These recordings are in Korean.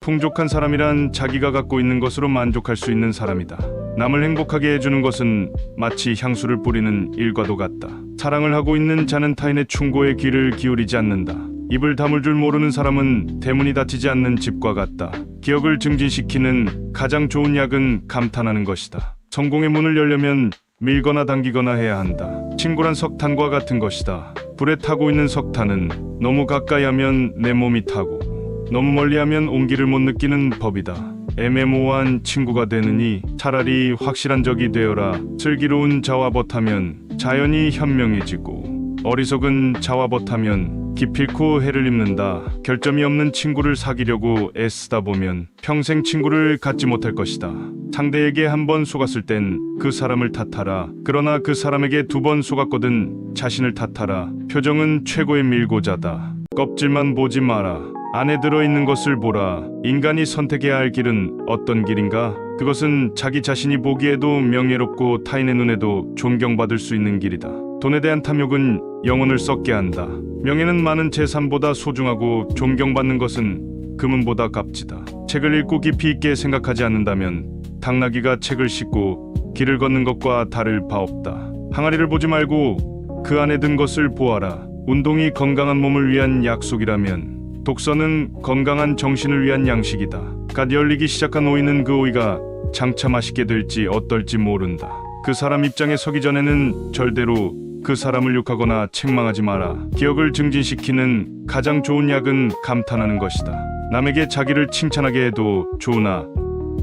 풍족한 사람이란 자기가 갖고 있는 것으로 만족할 수 있는 사람이다. 남을 행복하게 해주는 것은 마치 향수를 뿌리는 일과도 같다. 사랑을 하고 있는 자는 타인의 충고에 귀를 기울이지 않는다. 입을 다물 줄 모르는 사람은 대문이 닫히지 않는 집과 같다. 기억을 증진시키는 가장 좋은 약은 감탄하는 것이다. 성공의 문을 열려면 밀거나 당기거나 해야 한다. 친구란 석탄과 같은 것이다. 불에 타고 있는 석탄은 너무 가까이 하면 내 몸이 타고 너무 멀리 하면 온기를 못 느끼는 법이다. 애매모호한 친구가 되느니 차라리 확실한 적이 되어라. 슬기로운 자와 벗하면 자연이 현명해지고 어리석은 자와 벗하면 기필코 해를 입는다. 결점이 없는 친구를 사귀려고 애쓰다 보면 평생 친구를 갖지 못할 것이다. 상대에게 한 번 속았을 땐 그 사람을 탓하라. 그러나 그 사람에게 두 번 속았거든 자신을 탓하라. 표정은 최고의 밀고자다. 껍질만 보지 마라. 안에 들어있는 것을 보라. 인간이 선택해야 할 길은 어떤 길인가? 그것은 자기 자신이 보기에도 명예롭고 타인의 눈에도 존경받을 수 있는 길이다. 돈에 대한 탐욕은 영혼을 썩게 한다. 명예는 많은 재산보다 소중하고 존경받는 것은 금은보다 값지다. 책을 읽고 깊이 있게 생각하지 않는다면 당나귀가 책을 싣고 길을 걷는 것과 다를 바 없다. 항아리를 보지 말고 그 안에 든 것을 보아라. 운동이 건강한 몸을 위한 약속이라면 독서는 건강한 정신을 위한 양식이다. 갓 열리기 시작한 오이는 그 오이가 장차 맛있게 될지 어떨지 모른다. 그 사람 입장에 서기 전에는 절대로 그 사람을 욕하거나 책망하지 마라. 기억을 증진시키는 가장 좋은 약은 감탄하는 것이다. 남에게 자기를 칭찬하게 해도 좋으나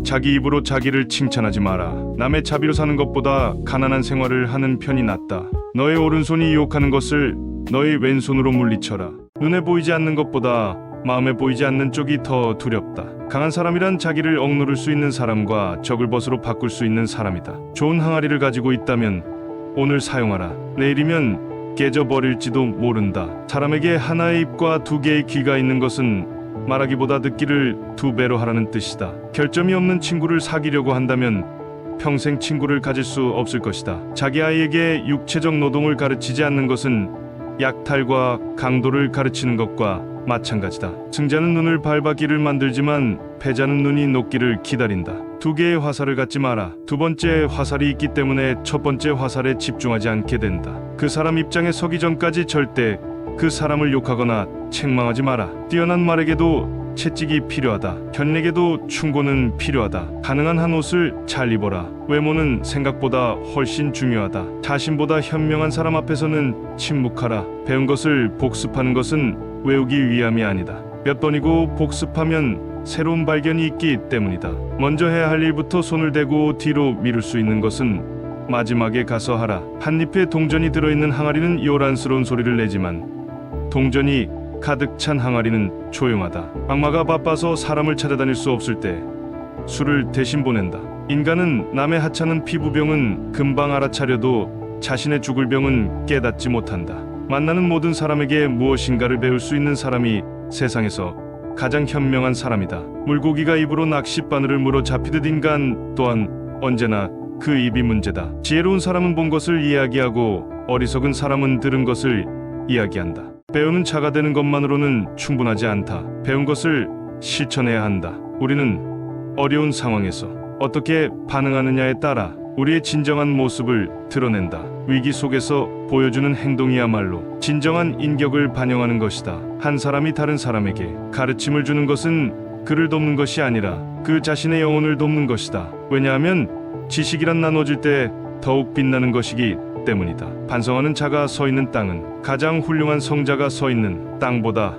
자기 입으로 자기를 칭찬하지 마라. 남의 자비로 사는 것보다 가난한 생활을 하는 편이 낫다. 너의 오른손이 유혹하는 것을 너의 왼손으로 물리쳐라. 눈에 보이지 않는 것보다 마음에 보이지 않는 쪽이 더 두렵다. 강한 사람이란 자기를 억누를 수 있는 사람과 적을 벗으로 바꿀 수 있는 사람이다. 좋은 항아리를 가지고 있다면 오늘 사용하라. 내일이면 깨져버릴지도 모른다. 사람에게 하나의 입과 두 개의 귀가 있는 것은 말하기보다 듣기를 두 배로 하라는 뜻이다. 결점이 없는 친구를 사귀려고 한다면 평생 친구를 가질 수 없을 것이다. 자기 아이에게 육체적 노동을 가르치지 않는 것은 약탈과 강도를 가르치는 것과 마찬가지다. 승자는 눈을 밟아 길을 만들지만 패자는 눈이 녹기를 기다린다. 두 개의 화살을 갖지 마라. 두 번째 화살이 있기 때문에 첫 번째 화살에 집중하지 않게 된다. 그 사람 입장에 서기 전까지 절대 그 사람을 욕하거나 책망하지 마라. 뛰어난 말에게도 채찍이 필요하다. 현에게도 충고는 필요하다. 가능한 한 옷을 잘 입어라. 외모는 생각보다 훨씬 중요하다. 자신보다 현명한 사람 앞에서는 침묵하라. 배운 것을 복습하는 것은 외우기 위함이 아니다. 몇 번이고 복습하면 새로운 발견이 있기 때문이다. 먼저 해야 할 일부터 손을 대고 뒤로 미룰 수 있는 것은 마지막에 가서 하라. 한 잎에 동전이 들어있는 항아리는 요란스러운 소리를 내지만 동전이 가득 찬 항아리는 조용하다. 악마가 바빠서 사람을 찾아다닐 수 없을 때 술을 대신 보낸다. 인간은 남의 하찮은 피부병은 금방 알아차려도 자신의 죽을 병은 깨닫지 못한다. 만나는 모든 사람에게 무엇인가를 배울 수 있는 사람이 세상에서 가장 현명한 사람이다. 물고기가 입으로 낚싯바늘을 물어 잡히듯 인간 또한 언제나 그 입이 문제다. 지혜로운 사람은 본 것을 이야기하고 어리석은 사람은 들은 것을 이야기한다. 배우는 자가 되는 것만으로는 충분하지 않다. 배운 것을 실천해야 한다. 우리는 어려운 상황에서 어떻게 반응하느냐에 따라 우리의 진정한 모습을 드러낸다. 위기 속에서 보여주는 행동이야말로 진정한 인격을 반영하는 것이다. 한 사람이 다른 사람에게 가르침을 주는 것은 그를 돕는 것이 아니라 그 자신의 영혼을 돕는 것이다. 왜냐하면 지식이란 나눠질 때 더욱 빛나는 것이기 때문이다. 반성하는 자가 서 있는 땅은 가장 훌륭한 성자가 서 있는 땅보다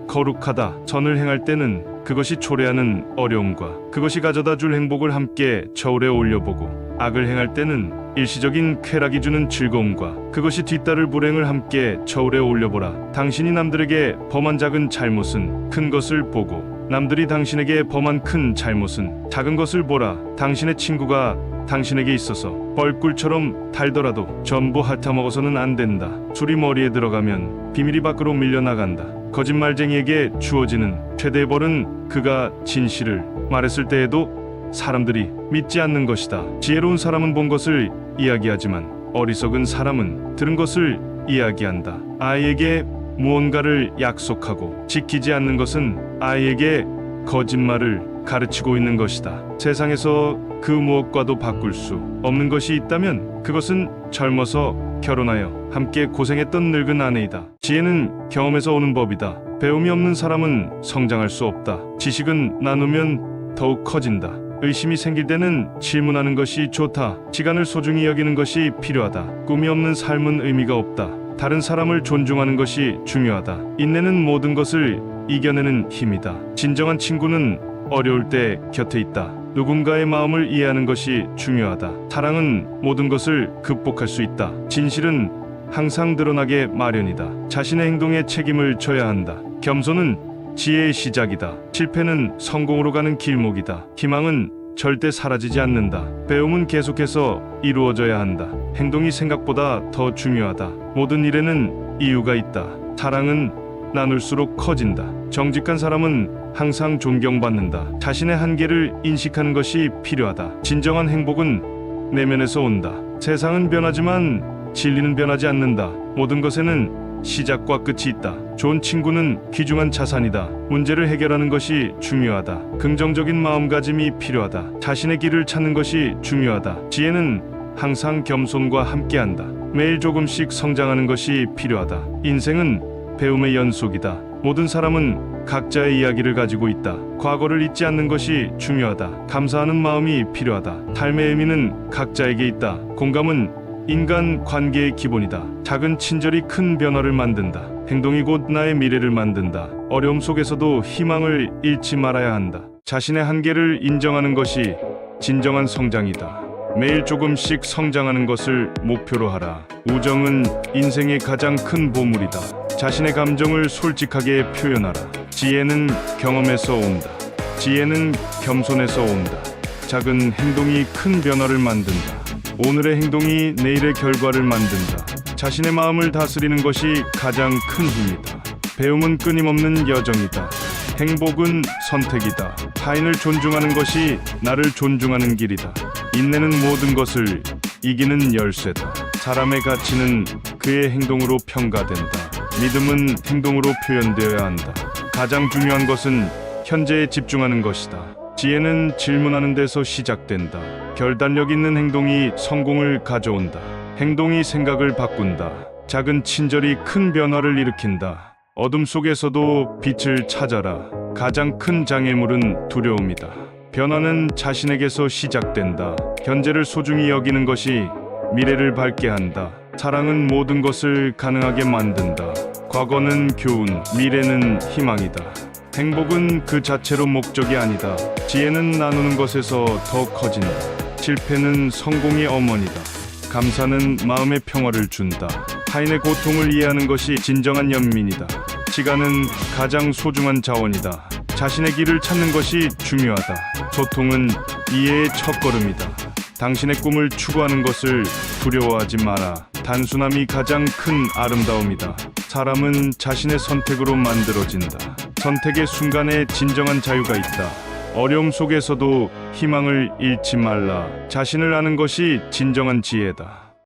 거룩하다. 선을 행할 때는 그것이 초래하는 어려움과 그것이 가져다 줄 행복을 함께 저울에 올려보고 악을 행할 때는 일시적인 쾌락이 주는 즐거움과 그것이 뒤따를 불행을 함께 저울에 올려보라. 당신이 남들에게 범한 작은 잘못은 큰 것을 보고 남들이 당신에게 범한 큰 잘못은 작은 것을 보라. 당신의 친구가 당신에게 있어서 벌꿀처럼 달더라도 전부 핥아먹어서는 안 된다. 술이 머리에 들어가면 비밀이 밖으로 밀려나간다. 거짓말쟁이에게 주어지는 최대의 벌은 그가 진실을 말했을 때에도 사람들이 믿지 않는 것이다. 지혜로운 사람은 본 것을 이야기하지만 어리석은 사람은 들은 것을 이야기한다. 아이에게 무언가를 약속하고 지키지 않는 것은 아이에게 거짓말을 가르치고 있는 것이다. 세상에서 그 무엇과도 바꿀 수 없는 것이 있다면 그것은 젊어서 결혼하여 함께 고생했던 늙은 아내이다. 지혜는 경험에서 오는 법이다. 배움이 없는 사람은 성장할 수 없다. 지식은 나누면 더욱 커진다. 의심이 생길 때는 질문하는 것이 좋다. 시간을 소중히 여기는 것이 필요하다. 꿈이 없는 삶은 의미가 없다. 다른 사람을 존중하는 것이 중요하다. 인내는 모든 것을 이겨내는 힘이다. 진정한 친구는 어려울 때 곁에 있다. 누군가의 마음을 이해하는 것이 중요하다. 사랑은 모든 것을 극복할 수 있다. 진실은 항상 드러나게 마련이다. 자신의 행동에 책임을 져야 한다. 겸손은 지혜의 시작이다. 실패는 성공으로 가는 길목이다. 희망은 절대 사라지지 않는다. 배움은 계속해서 이루어져야 한다. 행동이 생각보다 더 중요하다. 모든 일에는 이유가 있다. 사랑은 나눌수록 커진다. 정직한 사람은 항상 존경받는다. 자신의 한계를 인식하는 것이 필요하다. 진정한 행복은 내면에서 온다. 세상은 변하지만 진리는 변하지 않는다. 모든 것에는 시작과 끝이 있다. 좋은 친구는 귀중한 자산이다. 문제를 해결하는 것이 중요하다. 긍정적인 마음가짐이 필요하다. 자신의 길을 찾는 것이 중요하다. 지혜는 항상 겸손과 함께한다. 매일 조금씩 성장하는 것이 필요하다. 인생은 배움의 연속이다. 모든 사람은 각자의 이야기를 가지고 있다. 과거를 잊지 않는 것이 중요하다. 감사하는 마음이 필요하다. 삶의 의미는 각자에게 있다. 공감은 인간 관계의 기본이다. 작은 친절이 큰 변화를 만든다. 행동이 곧 나의 미래를 만든다. 어려움 속에서도 희망을 잃지 말아야 한다. 자신의 한계를 인정하는 것이 진정한 성장이다. 매일 조금씩 성장하는 것을 목표로 하라. 우정은 인생의 가장 큰 보물이다. 자신의 감정을 솔직하게 표현하라. 지혜는 경험에서 온다. 지혜는 겸손에서 온다. 작은 행동이 큰 변화를 만든다. 오늘의 행동이 내일의 결과를 만든다. 자신의 마음을 다스리는 것이 가장 큰 힘이다. 배움은 끊임없는 여정이다. 행복은 선택이다. 타인을 존중하는 것이 나를 존중하는 길이다. 인내는 모든 것을 이기는 열쇠다. 사람의 가치는 그의 행동으로 평가된다. 믿음은 행동으로 표현되어야 한다. 가장 중요한 것은 현재에 집중하는 것이다. 지혜는 질문하는 데서 시작된다. 결단력 있는 행동이 성공을 가져온다. 행동이 생각을 바꾼다. 작은 친절이 큰 변화를 일으킨다. 어둠 속에서도 빛을 찾아라. 가장 큰 장애물은 두려움이다. 변화는 자신에게서 시작된다. 현재를 소중히 여기는 것이 미래를 밝게 한다. 사랑은 모든 것을 가능하게 만든다. 과거는 교훈, 미래는 희망이다. 행복은 그 자체로 목적이 아니다. 지혜는 나누는 것에서 더 커진다. 실패는 성공의 어머니다. 감사는 마음의 평화를 준다. 타인의 고통을 이해하는 것이 진정한 연민이다. 시간은 가장 소중한 자원이다. 자신의 길을 찾는 것이 중요하다. 소통은 이해의 첫걸음이다. 당신의 꿈을 추구하는 것을 두려워하지 마라. 단순함이 가장 큰 아름다움이다. 사람은 자신의 선택으로 만들어진다. 선택의 순간에 진정한 자유가 있다. 어려움 속에서도 희망을 잃지 말라. 자신을 아는 것이 진정한 지혜다.